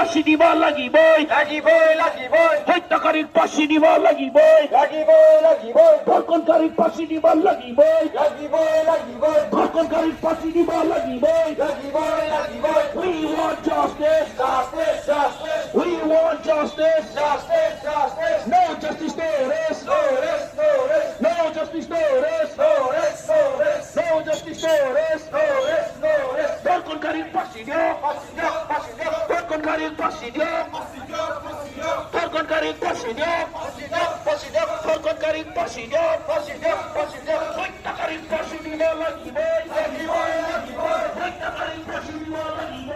ফাঁসি দিবা লাগিবই হত্যাকারীর ফাঁসি দিবা লাগিবই ধর্ষণকারীর ফাঁসি দিবা লাগিবই ধর্ষণকারীর ফাঁসি দিবা লাগিবই We want justice. We want justice. No justice, no arrest. No justice, no arrest. No justice, no arrest. ধর্ষণকারীর ফাঁসি দিও ধর্ষণকারীর ফাঁসি দিও ধর্ষণকারীর ফাঁসি দিও ধর্ষণকারীর ফাঁসি দিও হত্যাকারীর ফাঁসি দিবা লাগিবই হত্যাকারীর ফাঁসি দিবা লাগিবই